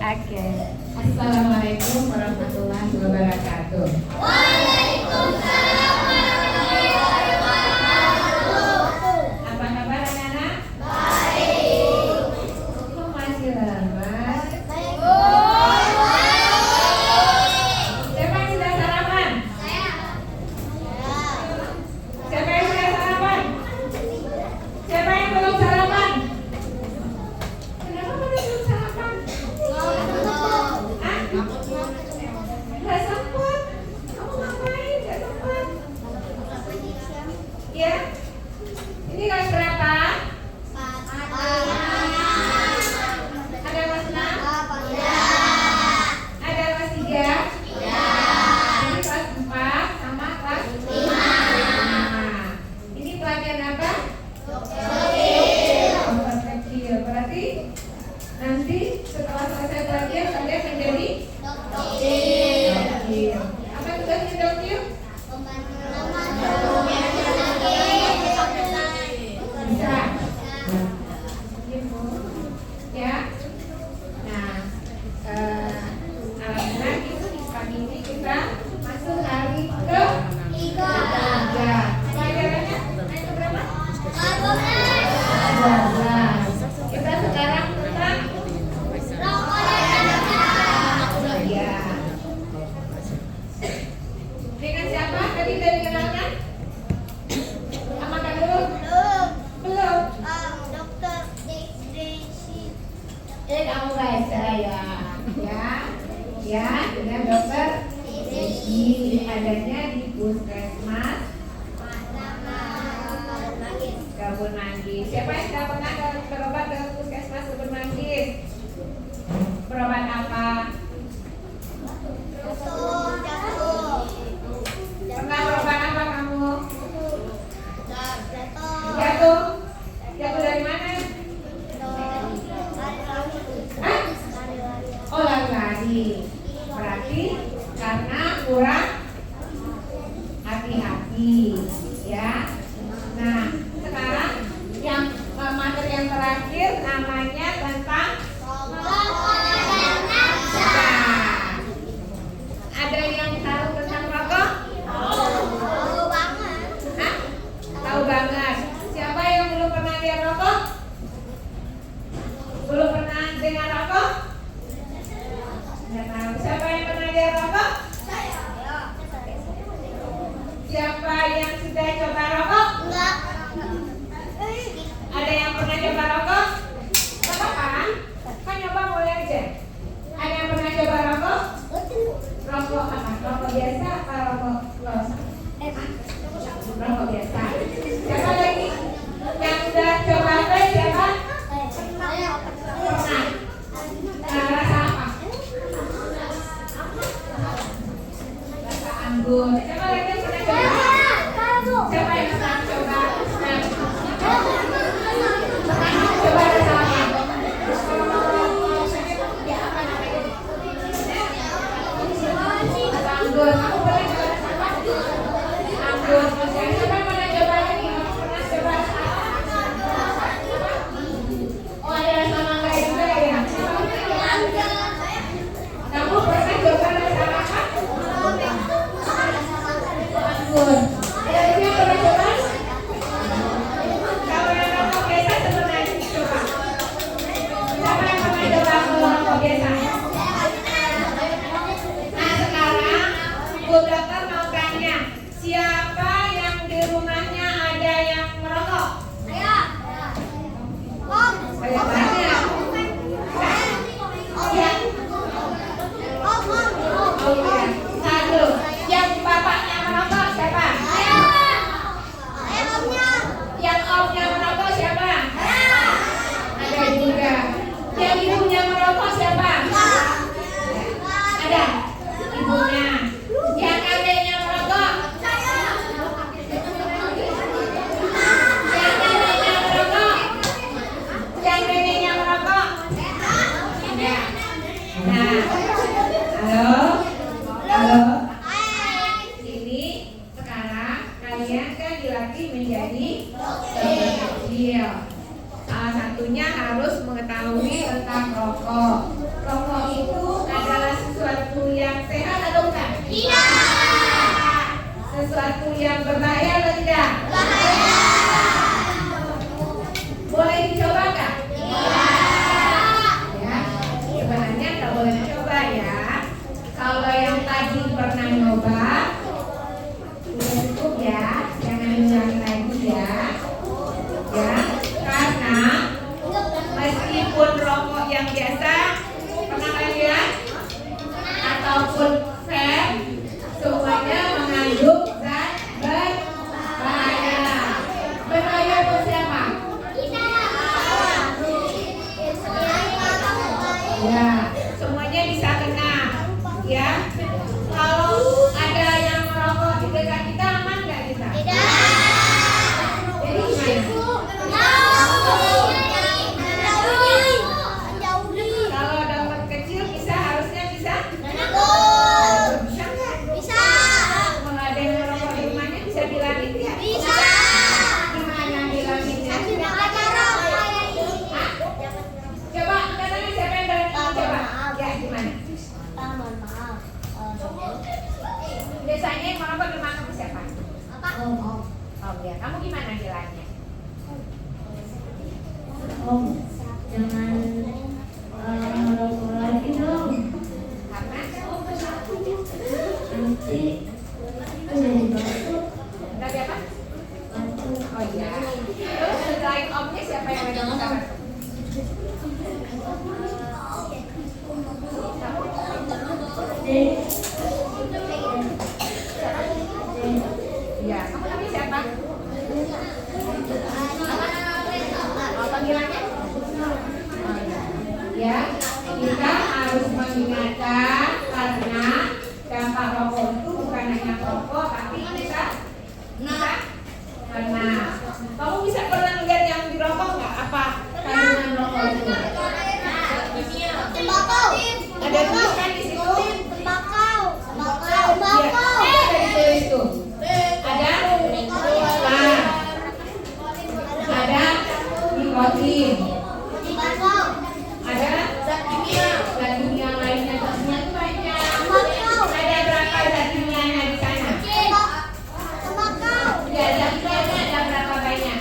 Oke. Assalamualaikum warahmatullahi wabarakatuh. Waalaikumsalam warahmatullahi wabarakatuh. Apa kabar anak-anak? Baik. Kok masih lemas? Baik. Siapa yang sudah sarapan? Saya. Siapa yang sudah sarapan? Siapa yang belum sarapan? Kenapa pada belum sarapan? Hah? Gak sempat. Kamu ngapain? Gak sempat. Ya? Ini kelas berapa? Ada kelas 6? Ada kelas 3? Ini kelas 4 sama kelas 5. Ini pelajaran apa? Kelas kecil. Berarti nanti setelah selesai pelajaran kalian menjadi dokter. Apa tugasnya dokter? Bisa. Ya. Nah, alhamdulillah itu di pagi ini kita masuk hari ke 3. Pelajarannya naik ke berapa? 12. Kita sekarang tentang ya. Dengan siapa? Tadi udah dikenalkan? Sama kan dulu? Belum. Kamu guys saya ya dengan dokter Desi, adanya di Puskesmas Kebun Manggis. Siapa yang sudah pernah berobat ke Puskesmas Kebun Manggis? Berobat apa? Pernah berobat apa kamu? Jatuh? Jatuh dari mana? Hah? Oh, lari-lari. Berarti karena kurang hati-hati, ya. Nah, sekarang yang materi yang terakhir namanya tentang ada yang tahu tentang rokok? Hah? Tahu banget. Siapa yang belum pernah lihat rokok? Belum pernah dengar rokok? Nggak tahu. Siapa yang pernah lihat rokok? Siapa yang sudah coba rokok? Ada yang pernah coba rokok? Gak apa-apa kan nyoba boleh aja. Ada yang pernah coba rokok? Rokok apa? Rokok biasa apa rokok los? Rokok biasa. Siapa lagi? Yang sudah coba vape siapa? Pernah. Rasa apa? Rasa anggur. Siapa lagi yang pernah coba? Siapa yang pernah coba? Pernah coba rasa apa? Rasa anggur. Kamu pernah coba rasa apa? Anggur. Siapa yang pernah coba lagi? Kamu pernah coba rasa apa? Oh, ada rasa mangga juga ya? Kamu pernah coba rasa apa? Anggur. Ada lagi yang pernah coba? Kalau yang rokok biasa pernah coba? Siapa yang pernah coba rokok biasa? Nah, sekarang Bu Dokter mau tanya, siapa yang di rumahnya ada yang merokok? Banyak banget. Oh ya. Oh iya. Satu. Yang bapaknya merokok siapa? Yang omnya merokok siapa? Ada juga. Yang ibunya merokok siapa? Ada. Ibunya. Yang adiknya merokok? Yang neneknya merokok? Yang neneknya merokok? Ada. Nah, halo, halo. Ini sekarang kalian kan dilatih menjadi dokter kecil. Salah satunya harus mengetahui tentang rokok. Rokok Sesuatu yang berbahaya atau tidak? Boleh dicoba nggak? Ya, sebenarnya nggak boleh dicoba ya. Kalau yang tadi pernah nyoba, udah cukup ya, jangan ulangi lagi ya. Ya, karena meskipun rokok yang biasa, pernah kalian lihat? Ataupun vape, semuanya mengandung zat berbahaya. Berbahaya untuk siapa? Ya, semuanya bisa kena. Ya, kalau ada yang merokok di dekat kita, aman nggak kita? Jadi gimana? Kalau dokter kecil harusnya bisa? Bisa nggak? Kalau ada yang merokok di rumahnya bisa bilangin ya? Gimana bilanginnya? Hah? Coba katanya siapa yang berani coba? Ya gimana? Biasanya yang merokok di rumah kamu siapa? Oh ya, kamu gimana bilangnya? Jangan merokok lagi dong. Karena Nanti batuk. tadi apa? Oh iya. Terus selain omnya siapa yang mau coba? Iya, kamu namanya siapa? Apa panggilannya? Oh, ya, kita harus mengingatkan karena dampak rokok itu bukan hanya rokok, tapi bisa kena. Kamu bisa pernah lihat yang dirokok nggak? Apa kandungan rokok itu? Ada tulisan di situ. Iya, ada ditulis tuh. Ada ada nikotin, ada zat kimia lainnya, zatnya itu banyak. Ada berapa zat kimianya di sana? Ya, zat kimianya ada berapa banyak?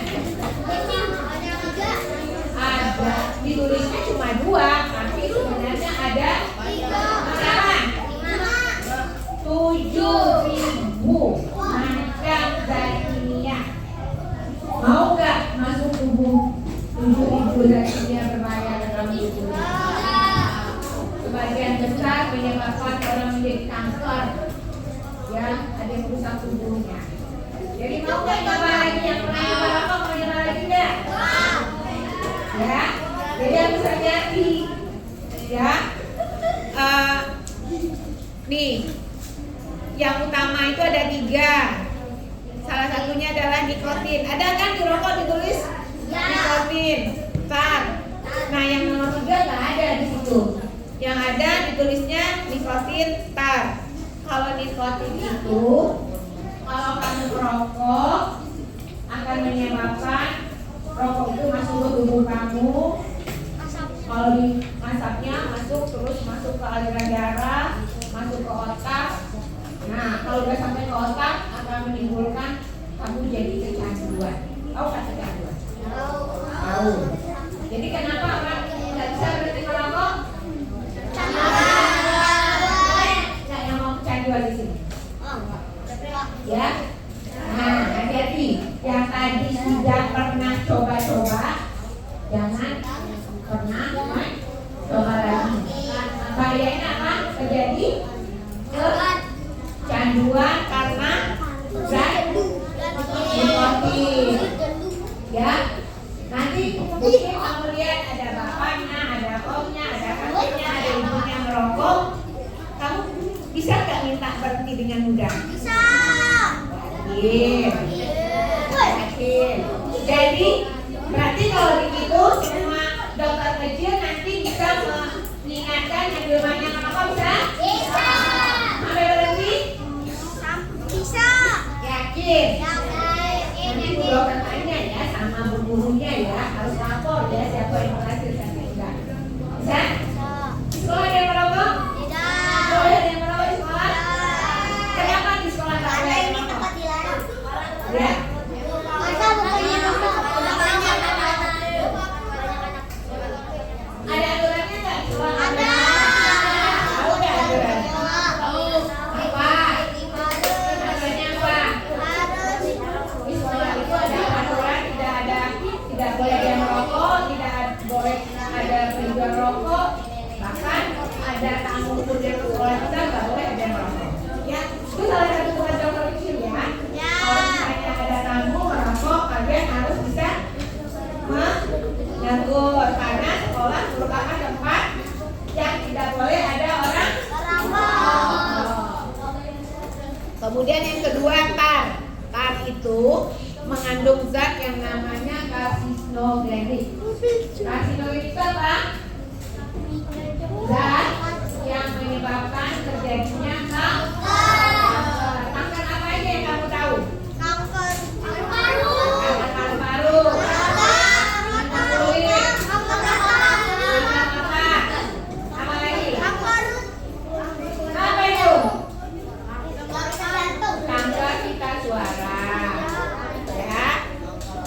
Ada, ditulisnya cuma 2, tapi sebenarnya ada berapa? 7.000 macam zat kimia. Mau nggak masuk tubuh 7.000 zat kimia berbahaya dalam tubuh? Sebagian besar menyebabkan orang menjadi kanker. Ya, ada yang rusak tubuhnya. Jadi mau nggak coba lagi yang pernah coba rokok, mau coba lagi nggak? Ya, jadi harus hati-hati. Ya, nih, yang utama itu ada 3. Salah satunya adalah nikotin. Ada kan di rokok ditulis nikotin, tar. Nah, yang nomor 3 nggak ada di situ. Yang ada ditulisnya nikotin, tar. Kalau nikotin itu, kalau kamu merokok akan menyebabkan rokok itu masuk ke tubuh kamu. Kalau di asapnya terus masuk ke aliran darah, masuk ke otak. Nah, kalau udah sampai ke otak akan menimbulkan kamu jadi kecanduan. Tahu kan kecanduan? Tahu. Jadi kenapa orang nggak bisa berhenti merokok? Nggak yang mau kecanduan di sini. Ya. Nah, hati-hati. Yang tadi sudah pernah coba-coba, jangan pernah coba lagi. Bahayanya apa? Terjadi kecanduan karena zat nikotin. Ya, nanti mungkin kamu lihat ada bapaknya, ada omnya, ada kakeknya, ada ibunya merokok. Kamu bisa nggak minta berhenti dengan mudah? Bisa. Yakin. Jadi berarti kalau begitu semua dokter kecil nanti bisa mengingatkan yang di rumahnya merokok bisa? Bisa. Sampai berhenti? Bisa. Yakin. Nanti bu dokter tanya ya sama bu gurunya ya, harus lapor ya siapa yang berhasil sampai enggak. Bisa? Sekolah ada yang merokok? Tidak. Sekolah ada yang merokok di sekolah? ada tamu kemudian ke sekolah kita nggak boleh ada yang merokok. Ya, itu salah satu tugas dokter kecil ya. Kalau misalnya ada tamu merokok, kalian harus bisa menegur karena sekolah merupakan tempat yang tidak boleh ada orang merokok. Kemudian yang kedua tar. Tar itu mengandung zat yang namanya karsinogenik. Karsinogenik itu apa? Zat yang menyebabkan terjadinya kanker. Kanker apa aja yang kamu tahu? Kanker paru-paru. Kanker paru-paru. Kanker kulit. Kanker Apa? Apa lagi? Kanker Apa itu? jantung. Kanker pita suara. Ya.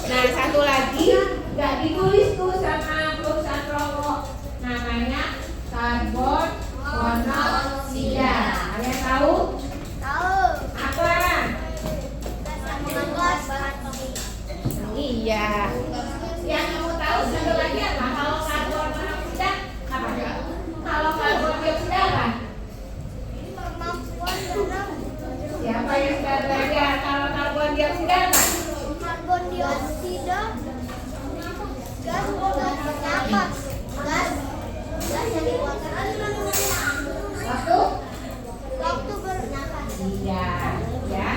Nah, satu lagi nggak ditulis tuh sama perusahaan rokok. Namanya karbon monoksida. Kalian tahu? Tahu. Apa? Menggas bahan pembuat. Iya. Yang kamu tahu satu lagi apa? Kalau karbon monoksida apa? Kalau karbon dioksida apa? Kemampuan dalam Siapa yang sudah belajar? Kalau karbon dioksida apa? karbon dioksida gas bernapas. Gas yang dikeluarkan waktu bernapas. Iya, ya.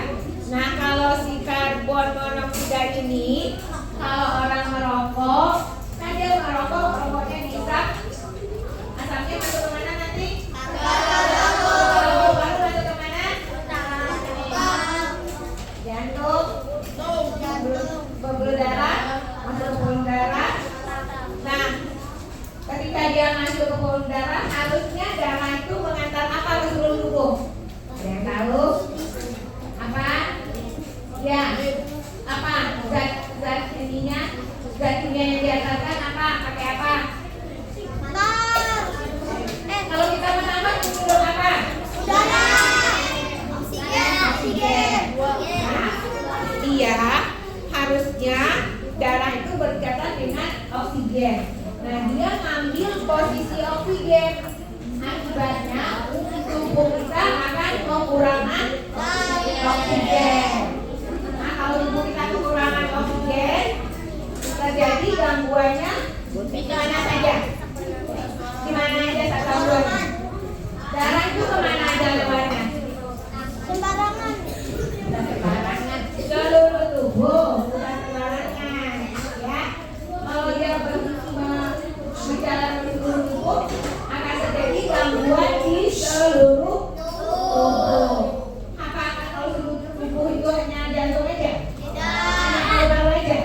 Nah, kalau si karbon monoksida ini, kalau orang merokok, kan dia merokok, rokoknya dihisap, asapnya masuk ke mana nanti? Kalau baru masuk ke mana? Jantung, pembuluh darah, masuk ke pembuluh darah. Nah, ketika dia masuk ke pembuluh darah, harusnya darah itu mengantar apa ke seluruh tubuh? Ada yang tahu? Apa? Ya, apa? Zat ininya, zat kimia yang diantarkan apa? Pakai apa? Kalau kita menambah cenderung apa? Udara. Oksigen. Nah, iya, harusnya darah itu berkaitan dengan oksigen. Nah, dia ngambil posisi oksigen. Akibatnya tubuh kita akan kekurangan oksigen. Nah, kalau tubuh kita kekurangan oksigen, terjadi gangguannya di mana saja? Di mana aja gangguannya? Darah itu kemana aja lewatnya? Sembarangan. Sembarangan seluruh tubuh, bukan sembarangan, ya. Kalau dia berjalan ke seluruh tubuh, akan terjadi gangguan di seluruh tubuh. Apakah kalau seluruh tubuh itu hanya jantung aja? Hanya paru aja?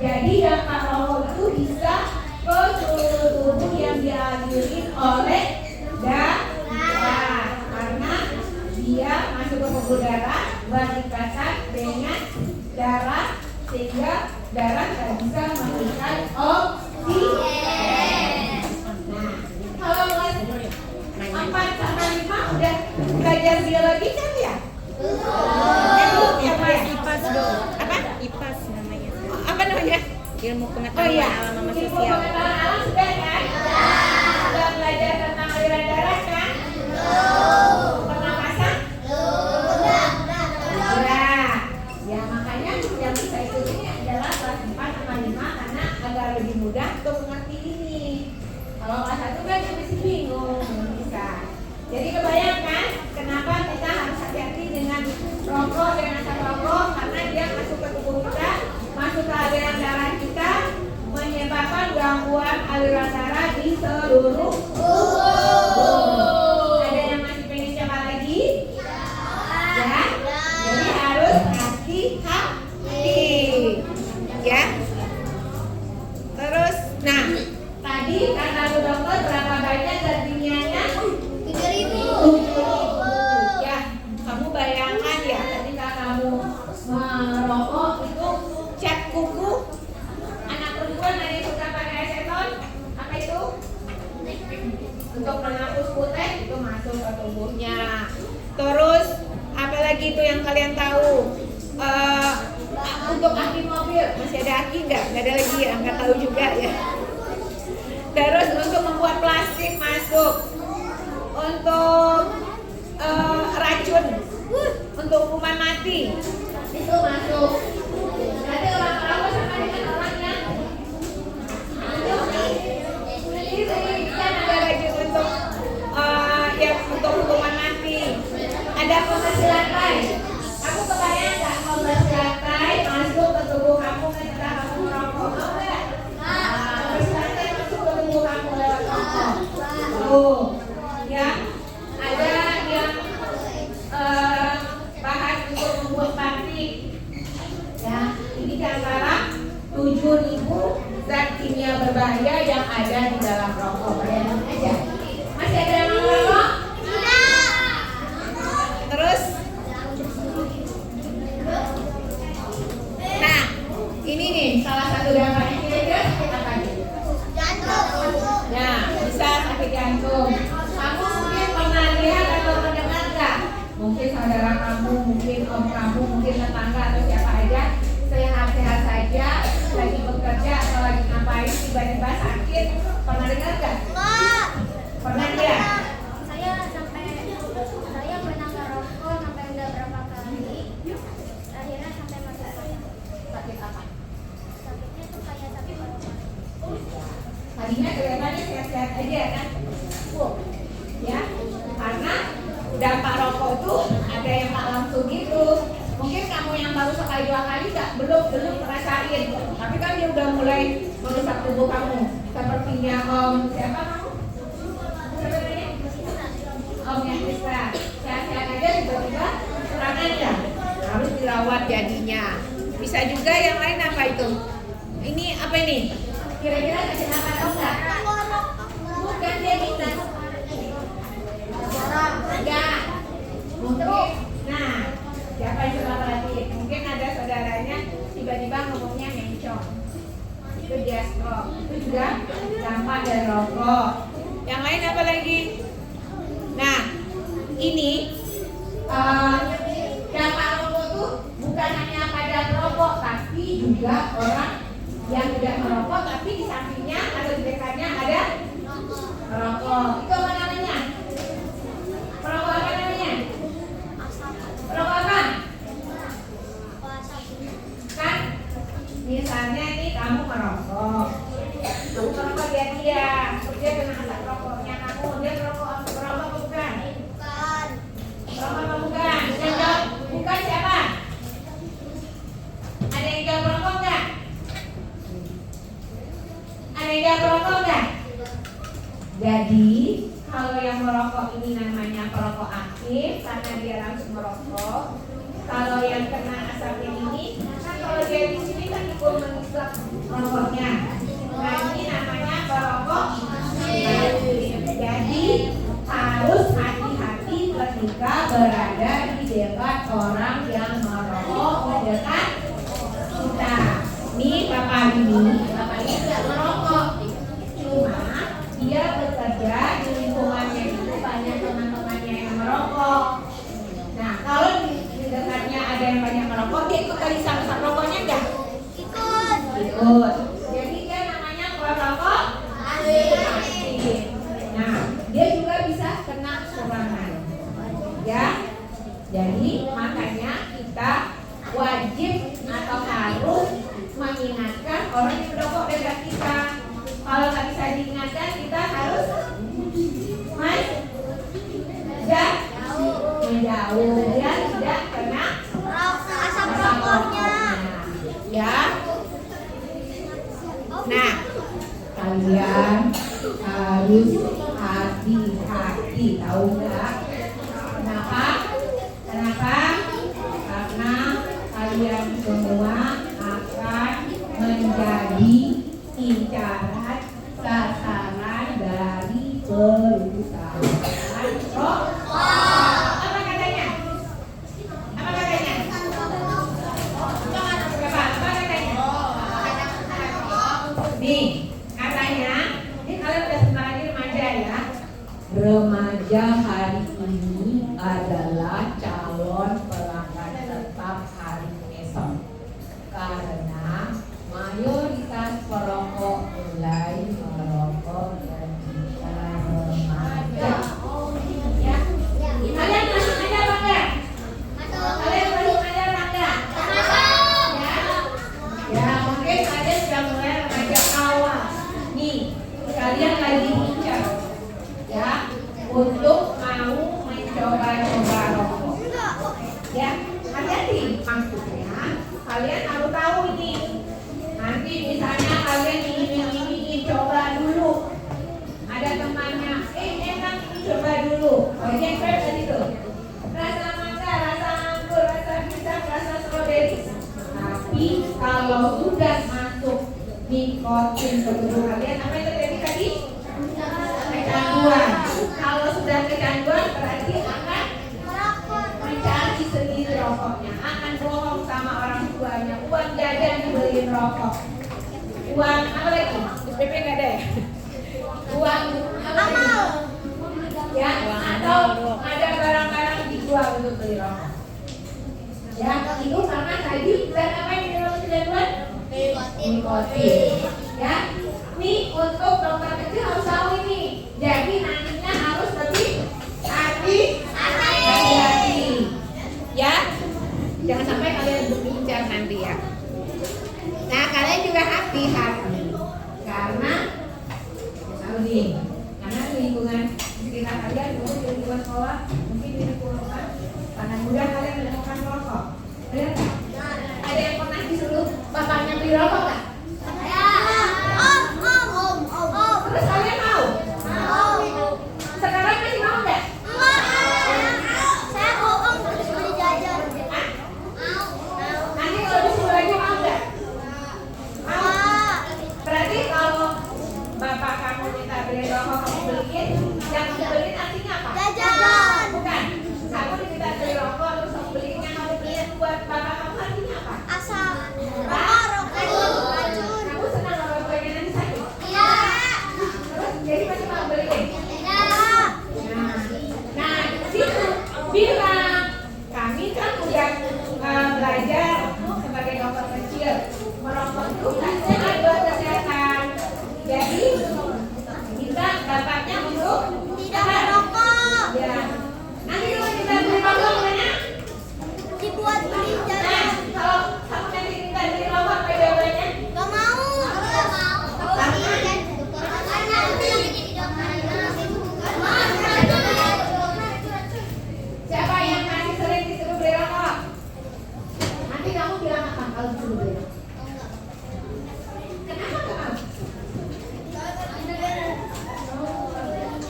Jadi dampak rokok itu bisa ke seluruh tubuh yang dialiri oleh darah, karena dia masuk ke pembuluh darah berikatan dengan darah sehingga darah tidak bisa memberikan oksigen. Nah, kalau kelas 4 sama 5 udah belajar biologi kan ya? Belum ya Pak ya? IPAS dong. Apa? IPAS namanya. Apa namanya? Ilmu Oh pengetahuan iya, alam sama ilmu sosial. pengetahuan alam sudah kan? Sudah belajar tentang aliran darah kan? Pernapasan? Sudah. Ya makanya yang bisa ikut ini adalah kelas 4 sama 5 karena agar lebih mudah untuk mengerti ini. Kalau kelas 1 kan dia masih bingung, belum bisa. Jadi kebayangkan kenapa kita harus hati-hati dengan rokok dan asap rokok, karena dia masuk ke tubuh kita, masuk ke aliran darah kita, menyebabkan gangguan aliran darah di seluruh tubuh. Ada yang masih pengen coba lagi? Ya. Jadi harus hati-hati. Ya. Terus, nah, tadi kata Bu Dokter berapa banyak zat kimianya? 3.000. Ya, kamu bayangkan ya ketika kamu merokok itu cat kuku anak perempuan ada yang suka pakai aseton, apa itu? Untuk menghapus kutek itu masuk ke tubuhnya. Terus apalagi itu yang kalian tahu? Untuk aki mobil masih ada aki nggak? Nggak ada lagi ya, nggak tahu juga ya. Terus untuk membuat plastik masuk. untuk racun, untuk hukuman mati itu masuk. Jadi orang merokok sama dengan orang yang kan ada racun untuk yang untuk hukuman mati. Ada penghasilan lain. Kamu kebayang nggak penghasilan lain masuk ke tubuh kamu ketika kamu merokok? Mau nggak? Penghasilan lain masuk ke tubuh kamu lewat rokok. Tuh, ya. Ada yang bahan untuk membuat batik. Ya, ini di antara 7.000 zat kimia berbahaya yang ada di dalam rokok. Bayangin aja. Masih ada yang mau merokok? Terus, nah, ini nih salah satu dampaknya kira-kira apa nih? Nah, bisa sakit jantung. Kamu mungkin pernah lihat atau mendengar nggak? Mungkin saudara kamu, mungkin om kamu, mungkin tetangga atau siapa aja sehat-sehat saja, lagi bekerja atau lagi ngapain tiba-tiba sakit. Pernah dengar nggak? Pernah ya? Saya pernah ngerokok sampai udah berapa kali. Akhirnya sampai mati saya. Sakit apa? Sakitnya tuh kayak sakit paru-paru. Tadinya kelihatannya sehat-sehat aja kan? Ya, karena dampak rokok itu ada yang tak langsung gitu. Mungkin kamu yang baru sekali 2 kali belum ngerasain, tapi kan dia udah mulai merusak tubuh kamu. Sepertinya om siapa kamu? Sebenarnya om yang bisa sehat-sehat aja tiba-tiba serangan ya, harus dirawat jadinya. Bisa juga yang lain apa itu? Ini apa ini? Kira-kira sakit apa atau enggak? Bukan dia minta. Enggak. Mungkin. Nah, siapa yang suka perhatiin? Mungkin ada saudaranya tiba-tiba ngomongnya mencong. Itu dia stroke. Itu juga dampak dari rokok. Yang lain apa lagi? Nah, ini dampak rokok tuh bukan hanya pada perokok, tapi juga orang yang tidak merokok, tapi di sampingnya atau di dekatnya ada rokok. Itu apa namanya? Perokok apa namanya? Perokok apa? Kan misalnya nih kamu merokok, dia kena asap rokoknya kamu, dia merokok bukan? Merokok apa bukan? Yang jawab bukan siapa? Ada yang jawab merokok nggak? Ada yang jawab merokok nggak? Jadi kalau yang merokok ini namanya perokok aktif karena dia langsung merokok. Kalau yang kena asapnya ini, kan kalau dia di sini kan ikut mengisap rokoknya. Nah ini namanya perokok aktif. Jadi harus hati-hati ketika berada di dekat orang yang merokok di dekat kita. Nih bapak ini tidak merokok, cuma dia bekerja di lingkungannya itu banyak teman-temannya yang merokok. Nah kalau di dekatnya ada yang banyak merokok, dia ikut kali sama rokoknya enggak? Ikut. Jadi dia namanya perokok aktif. Nah dia juga bisa kena serangan. Ya. Jadi makanya kita wajib atau harus mengingatkan orang yang merokok dekat kita. Kalau nggak bisa diingatkan, kita harus menjauh biar tidak kena Asap rokoknya. Ya. Nah, kalian harus hati-hati, tahu nggak? Kenapa? Karena kalian semua akan menjadi incaran sasaran dari perusahaan rokok. Apa katanya? Apa katanya? Nih, katanya, ini kalian udah sebentar lagi remaja ya. Remaja hari ini adalah calon pelanggan tetap hari esok. Karena mayoritas perokok mulai merokok ketika remaja. untuk mau mencoba-coba rokok. Ya, hati-hati maksudnya. Kalian harus tahu ini. Nanti misalnya kalian ingin coba dulu. Ada temannya, enak ini coba dulu. Oh iya, tadi tuh. Rasa mangga, rasa anggur, rasa pisang, rasa stroberi. Tapi kalau sudah masuk nikotin ke tubuh kalian, apa yang terjadi tadi? Kecanduan. Kalau sudah kecanduan berarti akan mencari sendiri rokoknya, akan bohong sama orang tuanya, uang jajan dibeliin rokok, uang apa lagi? SPP nggak ada ya? Uang apa lagi? Ya, atau ada barang-barang dijual untuk beli rokok. Ya, itu karena tadi dan apa yang dilakukan kecanduan? Nikotin. Ya, ini untuk dokter kecil harus tahu ini. Jadi nantinya harus lebih hati-hati. Ya, jangan sampai kalian berbicara nanti ya. Nah, kalian juga hati-hati karena karena lingkungan sekitar kalian, mungkin di lingkungan sekolah, mungkin di lingkungan karena mudah kalian menemukan rokok. Ada yang pernah disuruh bapaknya beli rokok nggak? Terus kalian mau? Sekarang masih mau nggak? Nanti kalau disuruh lagi mau nggak? Mau. Berarti kalau bapak kamu minta beli rokok kamu beliin, yang kamu beliin artinya apa? Jajan. Bukan. Kamu diminta beli rokok terus kamu beliinnya, kamu beliin buat bapak kamu artinya apa? Asam. Racun. Kamu senang kalau bapaknya nanti sakit? Iya. Terus jadi masih mau beliin? Iya. Nah, situ bilang kami kan udah belajar sebagai dokter kecil, merokok itu nggak sehat buat kesehatan. Jadi kita dapatnya untuk Tidak merokok. ya. Nanti kalau kita beli rokok mana? Dibuat beli jajan. Nah, kalau kamu nanti kita beli rokok apa jawabannya? Gak mau. Gak mau. Siapa yang masih sering disuruh beli rokok? Nanti kamu bilang apa kalau disuruh beli rokok? Kenapa nggak mau?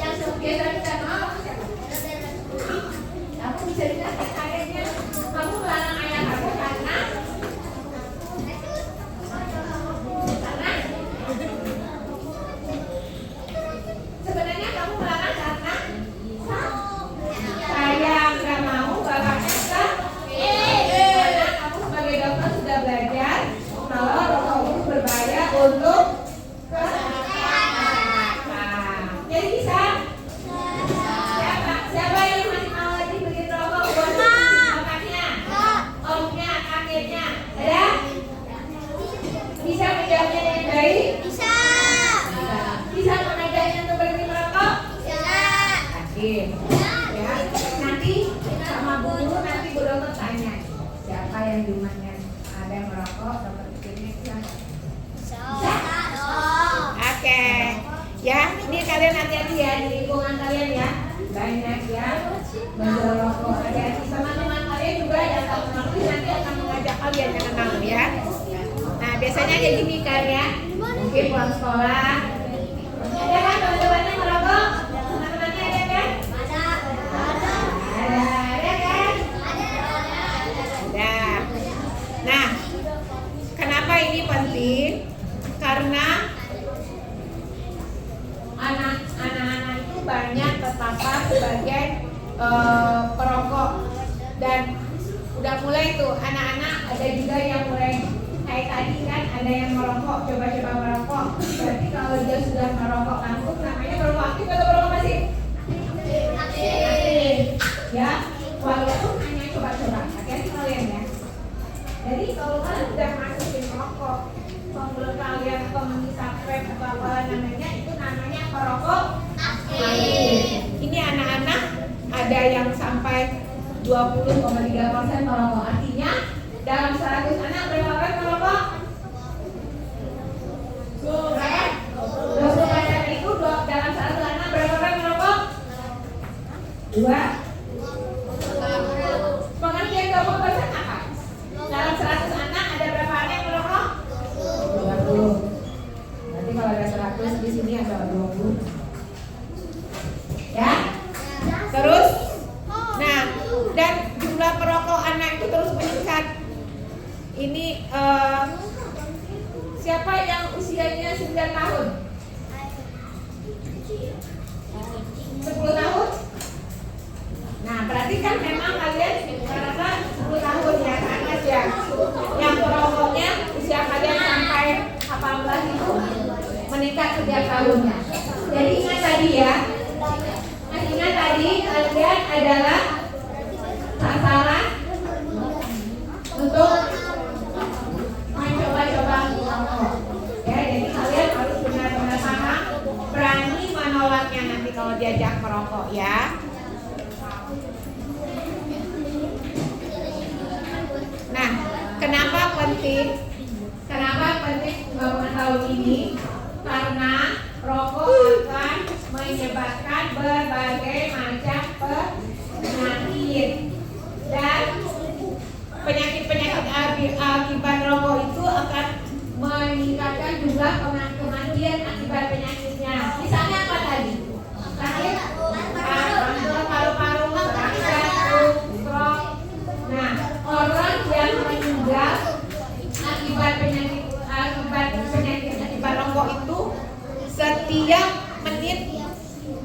Yang biasa kita mau siapa? Kamu bisa dikasih ayahnya. Kamu melarang ayah kamu karena sebenarnya kamu melarang karena saya nggak mau bapaknya karena kamu sebagai dokter sudah belajar kalau rokok itu berbahaya untuk kesehatan. Jadi bisa? Siapa yang masih mau lagi beli rokok buat bapaknya, omnya, kakeknya? Ada? Bisa menjawabnya dengan baik? Bisa. Bisa mengajaknya untuk berhenti merokok? Bisa. Oke. Ya, nanti sama Bu Guru nanti Bu Dokter tanya siapa yang di rumahnya ada yang merokok, dokter pikirnya bisa. Oke. Ya, ini kalian hati-hati ya di lingkungan kalian ya. Banyak yang menjual rokok. Hati-hati sama teman kalian juga yang tahu nanti akan mengajak kalian jangan tahu ya. Nah, biasanya kayak gini kan ya. Mungkin pulang sekolah. Ada kan teman-temannya merokok? Teman-temannya ada kan? Ada kan? Ada. Nah, kenapa ini penting? Karena anak-anak itu banyak terpapar sebagai perokok dan udah mulai tuh anak-anak ada juga yang mulai kayak tadi kan ada yang merokok, coba-coba merokok. Berarti kalau dia sudah merokok langsung namanya perokok aktif atau perokok pasif? Aktif. Ya, walaupun hanya coba-coba. Hati-hati kalian ya. Jadi kalau kalian udah masukin rokok ke mulut kalian atau mengisap vape atau apa namanya itu namanya perokok aktif. Ini anak-anak ada yang sampai 20,3% merokok. Artinya dalam 100 anak berapa orang merokok? 20% itu dalam 100 anak berapa orang merokok? 2. Pengertian 20% apa? Dalam 100 anak ada berapa anak yang merokok? 20. Berarti kalau ada 100 di sini ada 20. Ya? Terus? Nah, dan jumlah perokok anak itu terus meningkat. Ini siapa yang usianya 9 tahun? 10 tahun? Nah, berarti kan memang kalian merasa 10 tahun ya, anak ya. Yang perokoknya usia kalian sampai 18 itu meningkat setiap tahunnya. Jadi ingat tadi ya. Ingat tadi kalian adalah sasaran untuk mencoba-coba merokok. Ya, jadi kalian harus benar-benar paham, berani menolaknya nanti kalau diajak merokok ya. Nah, kenapa penting? Kenapa penting mengetahui ini? Karena rokok akan menyebabkan berbagai macam penyakit, dan penyakit-penyakit akibat rokok itu akan meningkatkan jumlah kematian akibat penyakitnya. Misalnya apa tadi? Sakit paru-paru, sakit jantung, stroke. Nah, orang yang meninggal akibat penyakit akibat rokok itu setiap menit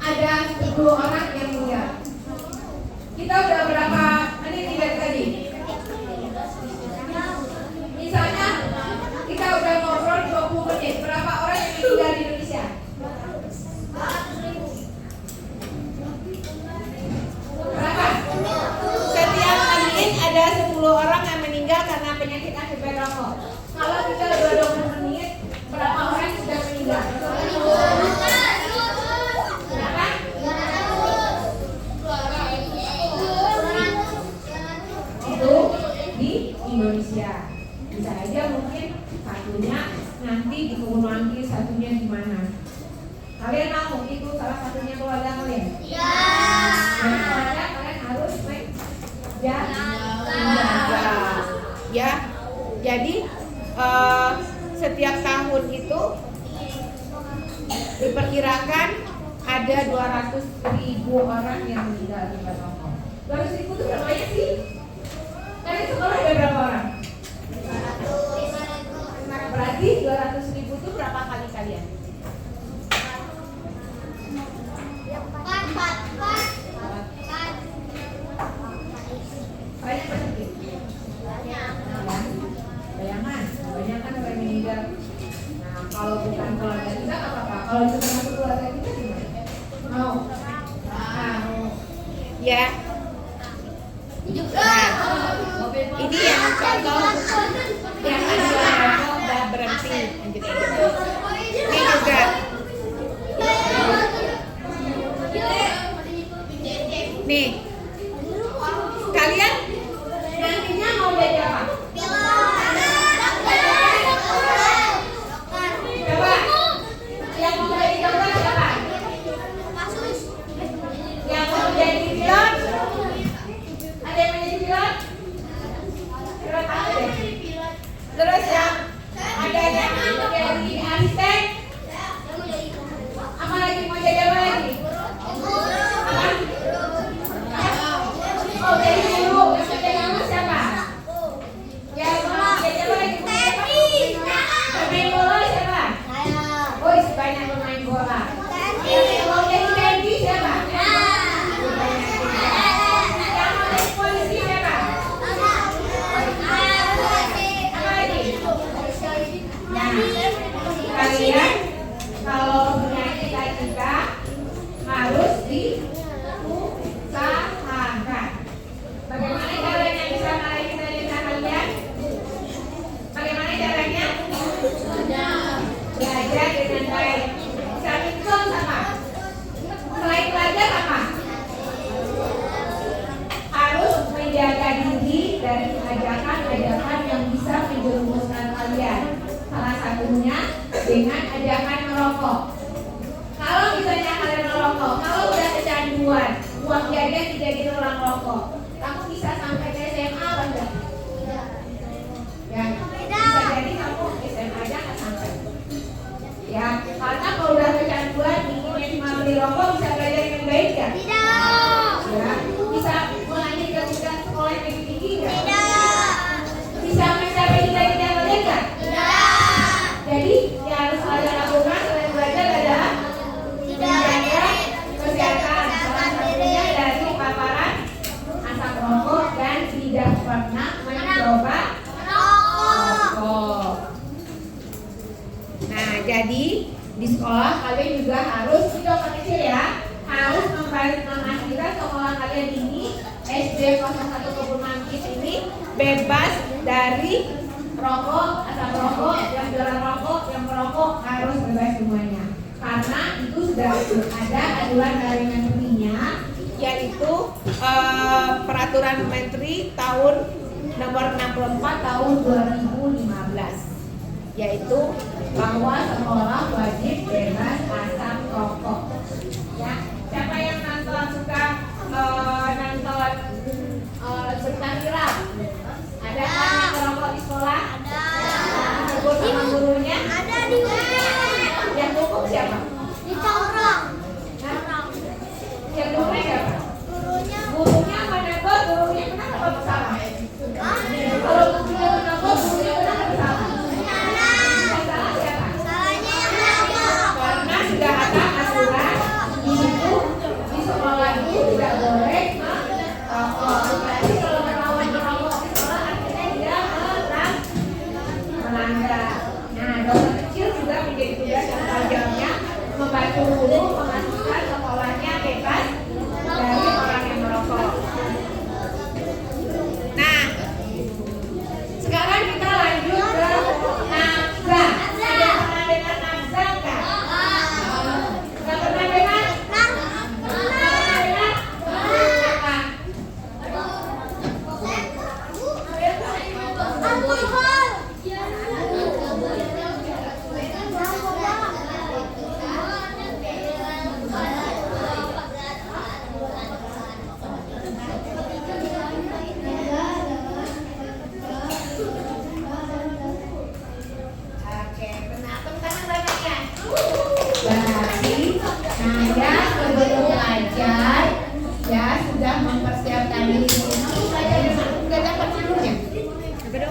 ada 10 orang yang meninggal. Kita udah berapa menit tidak tadi? Misalnya kita udah ngobrol 20 menit, berapa orang yang meninggal di Indonesia? Berapa? Setiap menit ada 10 orang yang meninggal karena penyakit akibat rokok. Kalau kita udah 20 menit, berapa orang yang sudah meninggal? Berapa? Itu di Indonesia. Bisa aja mungkin satunya nanti di Kebunan Kiri, satunya di mana? Kalian mau itu salah satunya keluarga kalian? Ya. Nah, keluarga kalian harus menjaga. Ya. Jadi setiap tahun itu diperkirakan ada 200.000 orang yang meninggal akibat rokok. 200.000 itu berapa banyak sih? Kalian sekolah ada berapa orang? Berarti 200.000 itu berapa kali kalian? 4. Banyak sedikit? Bayangan orang meninggal. Nah, kalau bukan keluarga kita nggak apa-apa. Kalau itu termasuk keluarga kita gimana? Mau? Ya. Nah, ini yang contoh yang ada rokok udah berhenti. Ini juga. Nih, kalian nantinya mau jadi apa? Coba, yang mau jadi dokter siapa? Yang mau jadi pilot? Ada yang mau jadi pilot? Pilot apa deh? Terus yang ada yang mau jadi arsitek? Apa lagi mau jadi apa lagi? Apa? Oh, jadi guru. Yang mau jadi apa siapa? Yang mau jadi apa lagi? Pemain bola siapa? Oh, banyak pemain bola. Yang mau jadi TNI siapa? Yang mau jadi polisi siapa? Apa lagi? Nah, kalian kalau punya cita-cita harus diusahakan. Bagaimana caranya bisa meraih cita-cita kalian? Bagaimana caranya? Belajar dengan baik. Assalamualaikum sama. Selain belajar apa? Harus menjaga diri dari ajakan-ajakan yang bisa menjerumuskan kalian. Salah satunya dengan ajakan merokok. Kalau misalnya kalian merokok, kalau udah kecanduan, uang jajan dijadiin ulang rokok. Kamu bisa sampai ke SMA apa enggak? Ya, bisa jadi kamu SMA aja nggak sampai. Ya, karena kalau udah kecanduan ingin cuma beli rokok bisa belajar dengan baik ya? Tidak. Ya, bisa melanjutkan jenjang sekolah yang lebih tinggi nggak? Tidak. Bisa mencapai cita-cita kalian nggak? Tidak. Jadi yang harus kalian lakukan selain belajar adalah menjaga kesehatan, salah satunya dari paparan asap rokok dan tidak pernah mencoba rokok. Nah, jadi di sekolah kalian juga harus itu kecil ya, harus memastikan sekolah kalian ini SD 01 Kebun Manggis ini bebas dari rokok, asap rokok, yang jualan rokok, yang merokok harus bebas semuanya. Karena itu sudah ada aduan dari menterinya, yaitu peraturan menteri tahun nomor 64 tahun 2015, yaitu bahwa sekolah wajib bebas asap rokok. Ya, siapa yang suka nonton berita viral? Ada kan yang merokok di sekolah? Ada. Tegur sama gurunya? Ada di Yang hukum siapa? Dicorong. Yang hukum siapa? Gurunya. Gurunya menegur, gurunya kenapa bersalah? Kalau gurunya menegur, gurunya kenapa bersalah? Yang salah siapa? Salahnya yang belajar. Karena sudah ada aturan di situ di sekolah itu tidak boleh merokok. Jadi kalau melawan merokok di sekolah artinya dia melanggar. Nah, dokter kecil juga menjadi tugas yang tajamnya membantu guru memastikan sekolahnya bebas dari orang yang merokok. Nah, sekarang kita lanjut ke nafza. Ada pernah dengar nafza nggak? Nggak pernah dengar? Pernah dengar? Apa? Alkohol. Oke, benar. Tepuk tangan banyaknya. Berarti Naya sebelum belajar ya sudah mempersiapkan diri. Kamu belajar dari mana? Udah dapat sebelumnya?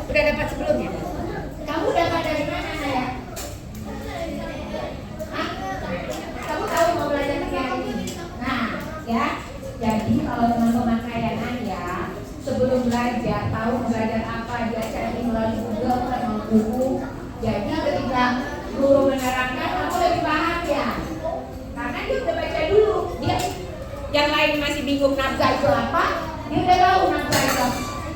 Udah dapat sebelumnya? Kamu dapat dari mana Naya? Hah? Kamu tahu mau belajar pakai hari ini? Nah, ya. Jadi kalau teman-teman kayak Naya sebelum belajar tahu belajar apa dia cari melalui Google atau buku. Jadi ketika guru menerangkan kamu lebih paham ya. Karena dia udah baca dulu. Dia yang lain masih bingung nafza itu apa, dia udah tahu nafza itu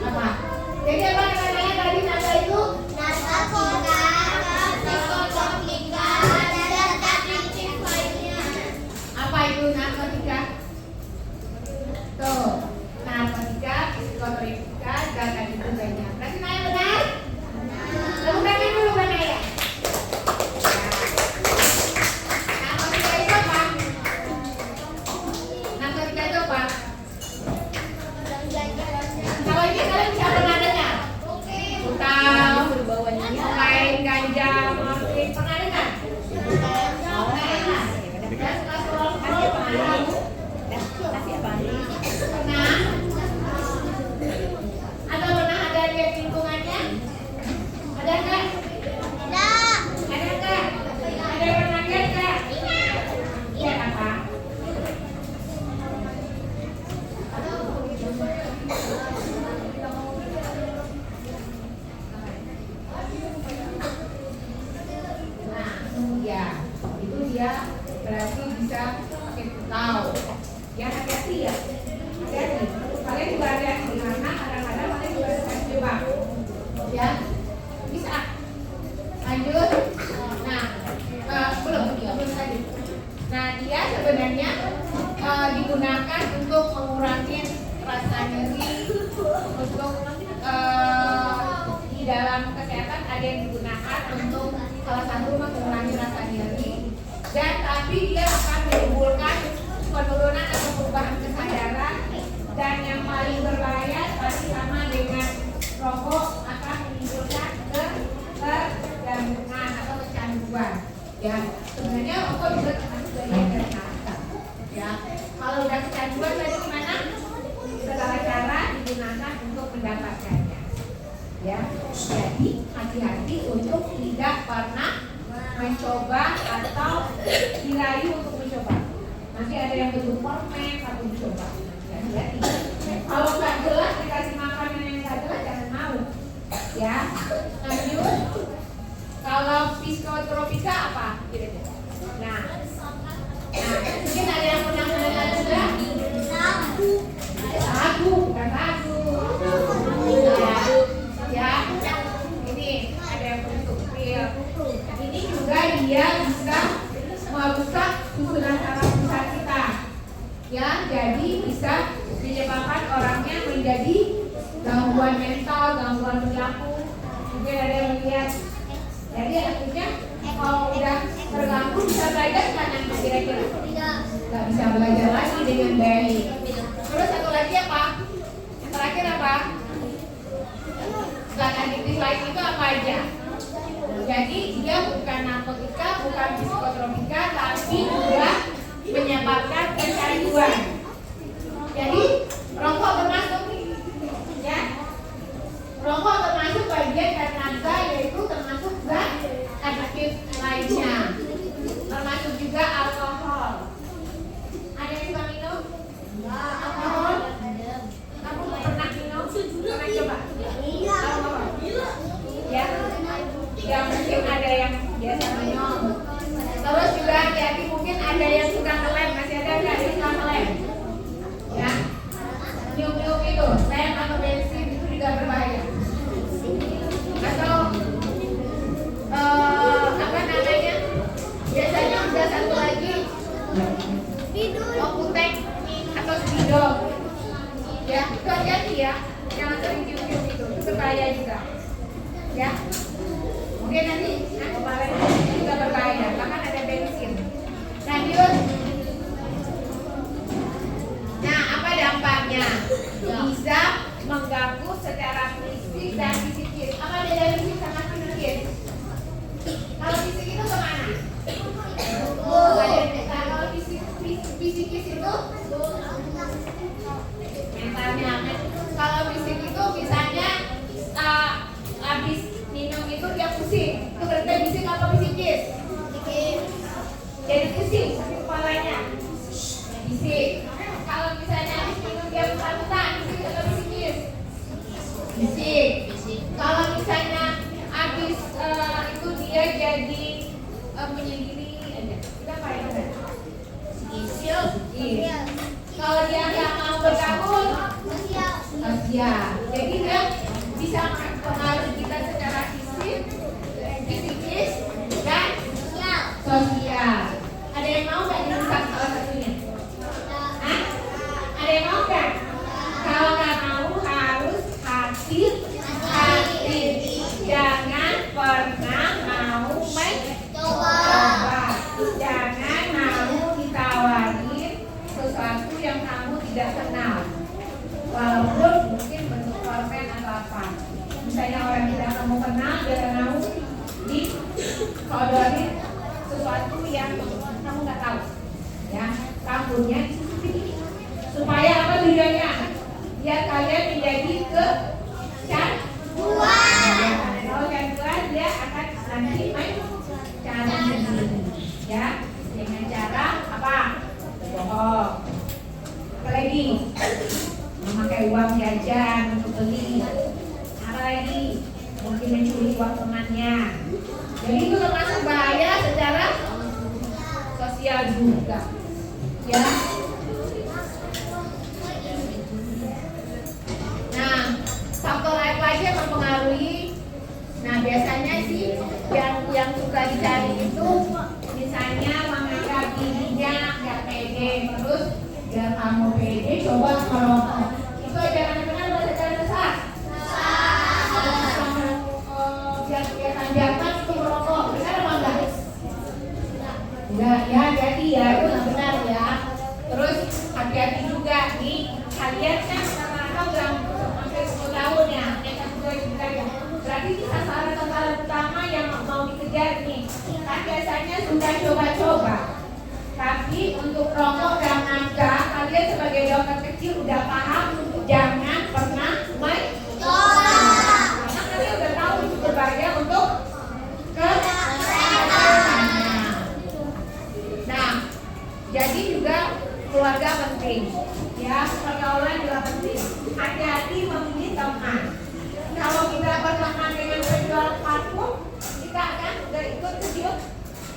apa. Jadi apa namanya tadi nafza itu? Narkotika, psikotronika, dan aktif lainnya. Apa itu narkotika? Tuh, narkotika, psikotronika, dan aktif lainnya. Berarti Naya benar? Tepuk tangan dulu Mbak Naya. Narkotika itu apa? Narkotika itu apa? Kalau ini kalian bisa pernah dengar? Tahu, main ganja, morfin, pernah dengar? Pernah. Dan suka scroll-scroll, pernah? Pernah? Atau pernah ada lihat lingkungannya? Ada nggak? Tidak. Ada nggak? Ada yang pernah lihat nggak? Lihat apa? Nah, ya, itu dia berarti bisa pakai tahu. Ya hati-hati ya. Hati-hati. Kalian juga hati-hati karena kadang-kadang kalian juga suka coba. Ya, bisa. Lanjut. Nah, belum tadi. Nah, dia sebenarnya digunakan untuk mengurangi rasa nyeri, untuk di dalam kesehatan ada yang digunakan untuk salah satu mengurangi rasa nyeri, dan tapi dia akan menimbulkan penurunan atau perubahan kesadaran Ya, jadi hati-hati untuk tidak pernah mencoba atau dirayu untuk mencoba. Nanti ada yang bentuk permen atau mencoba. Hati-hati. Kalau nggak jelas dikasih makanan yang nggak jelas jangan mau. Ya, lanjut. Kalau psikotropika apa? Nah, mungkin ada yang pernah mendengar juga? Sagu, bukan sagu. Ya, ini ada yang bentuk pil. Ini juga dia bisa merusak susunan saraf pusat kita. Ya, jadi bisa menyebabkan orangnya menjadi gangguan mental, gangguan perilaku. Mungkin ada yang lihat. Jadi artinya kalau udah terganggu bisa belajar kan nanti kira-kira? Nggak bisa belajar lagi dengan baik. Terus satu lagi apa? Yang terakhir apa? Zat adiktif lain itu apa aja? Jadi dia bukan narkotika, bukan psikotropika, tapi juga menyebabkan kecanduan. Jadi rokok termasuk, ya? Rokok termasuk bagian dari narkotika, yaitu termasuk zat adiktif lainnya, termasuk juga alkohol. Ada yang suka minum? Alkohol? Kamu pernah minum? Pernah coba? Alkohol? Ya? Ya mungkin ada yang biasa minum. Terus juga hati-hati, mungkin ada yang suka ngelem. Masih ada nggak yang suka ngelem? Ya? Nyium-nyium itu, lem atau bensin itu juga berbahaya. Atau apa namanya? Biasanya ada satu lagi, Okutek atau spidol. Ya, itu hati-hati ya. Jangan sering cium-cium itu berbahaya juga. Ya. Mungkin nanti kemarin juga berbahaya, bahkan ada bensin. Lanjut. Nah, apa dampaknya? Bisa mengganggu secara fisik dan psikis. Apa beda fisik sama psikis? Kalau fisik itu kemana? Kalau psikis itu mentalnya. Kalau fisik itu misalnya habis minum itu dia pusing. Itu berarti fisik apa psikis? Jadi pusing kepalanya. Fisik. Kalau misalnya habis minum dia muntah-muntah, fisik atau psikis? Fisik. Kalau misalnya habis itu dia jadi menyendiri aja. Kita apa ya? Psikis. Kalau dia nggak mau bergaul, sosial. Jadi dia bisa mempengaruhi kita secara fisik, psikis, dan sosial. Ada yang mau nggak dirusak salah satunya? Hah? Ada yang mau nggak? Kalau nggak mau harus hati-hati. Jangan pernah mau mencoba. Jangan mau ditawarin sesuatu yang kamu tidak kenal. Walaupun mungkin bentuk permen atau apa. Misalnya orang tidak kamu kenal, jangan mau disodorin sesuatu yang kamu nggak tahu. Ya, kamunya supaya apa tujuannya? Biar kalian menjadi kecanduan. Kalau canduan dia akan nanti cari sendiri. Ya, dengan cara apa? Bohong. Apalagi memakai uang jajan untuk beli. Apalagi mungkin mencuri uang temannya. Jadi itu termasuk bahaya secara sosial juga. Ya. Nah, faktor apa aja yang mempengaruhi? Nah, biasanya sih yang suka dicari itu misalnya menganggap dirinya nggak pede, terus biar kamu pede coba merokok. Itu ajaran benar bahasa cara besar. Biar kelihatan jantan itu merokok, benar apa enggak? Ya, jadi ya itu benar ya. Terus hati-hati juga nih, kalian kan rata-rata udah sampai 10 tahun ya, yang kedua juga ya. Berarti ini sasaran utama yang mau dikejar nih. Kan biasanya sudah coba-coba. Tapi untuk rokok dan nafkah, kalian sebagai dokter kecil udah paham jangan pernah mencoba. Karena penting. Ya, pergaulan juga penting. Hati-hati memilih teman. Kalau kita berteman dengan penjual parfum, kita akan ikut kecium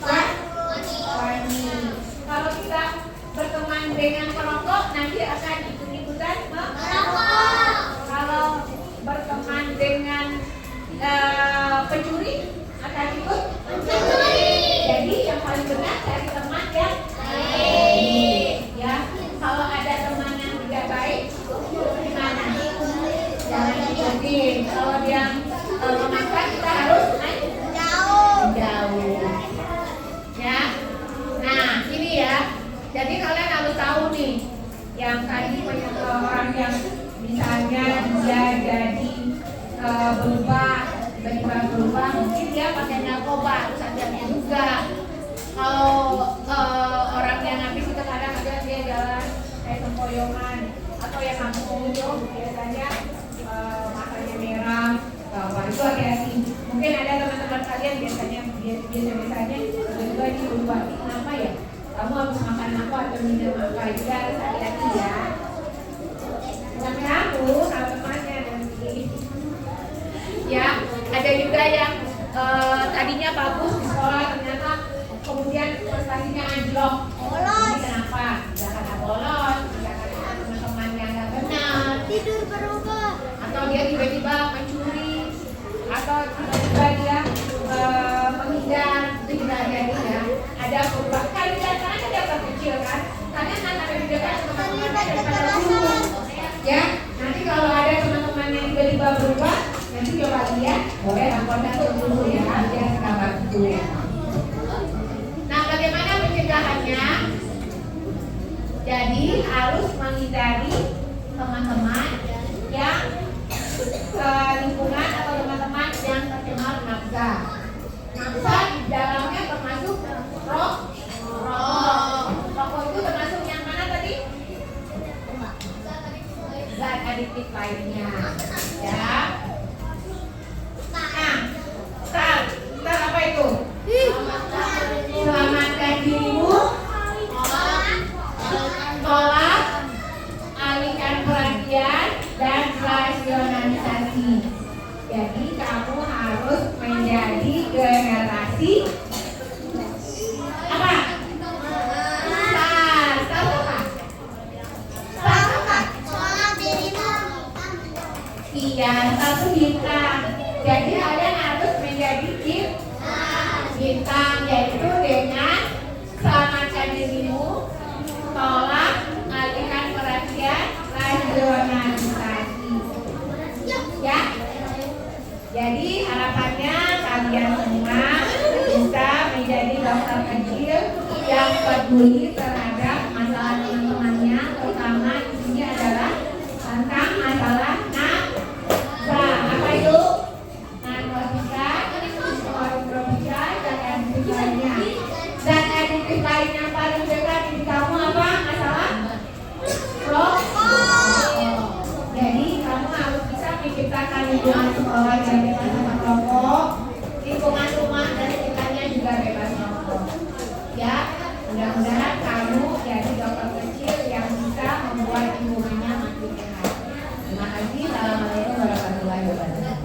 wangi. Kalau kita berteman dengan perokok, nanti akan ikut-ikutan merokok. Kalau berteman dengan pencuri, akan ikut pencuri. Jadi yang paling benar cari teman yang baik. Ya, kalau ada teman yang tidak baik, gimana? Jangan ikutin. Kalau dia memaksa, kita harus jauh. Ya. Nah, ini ya. Jadi kalian harus tahu nih, yang tadi orang yang misalnya dia jadi berubah, mungkin dia pakai narkoba, terus ada juga. Kalau orang yang habis itu kadang-kadang dia jalan kayak sempoyongan atau yang ngomong biasanya matanya merah, itu hati-hati. Mungkin ada teman-teman kalian biasanya tiba-tiba ini berubah, ini kenapa ya? Kamu harus makan apa atau minum apa, juga harus hati-hati ya. Sampai aku sama temannya nanti. Ya, ada juga yang tadinya bagus di sekolah, ternyata kemudian prestasinya anjlok. Ini kenapa? Tidak karena bolos, tidak karena teman-temannya nggak benar, Tidur berubah. atau dia tiba-tiba mencuri, atau tiba-tiba dia menghindar, itu juga jadi ya. Ada perubahan. Kali lihat kan ada yang kecil kan? Kalian kan ada di dekat teman-teman daripada dulu. Ya, nanti kalau ada teman-teman yang tiba-tiba berubah, nanti coba lihat, boleh laporkan dulu ya, biar sahabat dulu ya. Nah, bagaimana pencegahannya? Jadi harus menghindari teman-teman yang lingkungan atau teman-teman yang tercemar nafsa. Nafsa di dalamnya termasuk rokok. Rokok itu termasuk yang mana tadi? Zat adiktif lainnya. Ya. Nah, ntar apa itu? Selamatkan dirimu, tolak, alihkan perhatian, dan rasionalisasi. Jadi kamu harus menjadi generasi apa? Tahu apa? Iya, satu bintang. Jadi kalian harus menjadi bintang, yaitu dengan selamatkan dirimu, tolak, alihkan perhatian, rasionalisasi. Ya. Jadi harapannya kalian semua bisa menjadi dokter kecil yang peduli terhadap masalah teman-temannya, terutama di sini adalah tentang masalah nafsa. Apa itu? Narkotika, pornografika, dan adiktif lainnya. Dan adiktif lainnya paling dekat di kamu apa? Masalah rokok. Jadi kamu harus bisa menciptakan lingkungan sekolah yang bebas merokok, lingkungan rumah dan sekitarnya juga bebas merokok. Ya, mudah-mudahan kamu jadi dokter kecil yang bisa membuat lingkungannya makin sehat. Terima kasih. Assalamualaikum warahmatullahi wabarakatuh.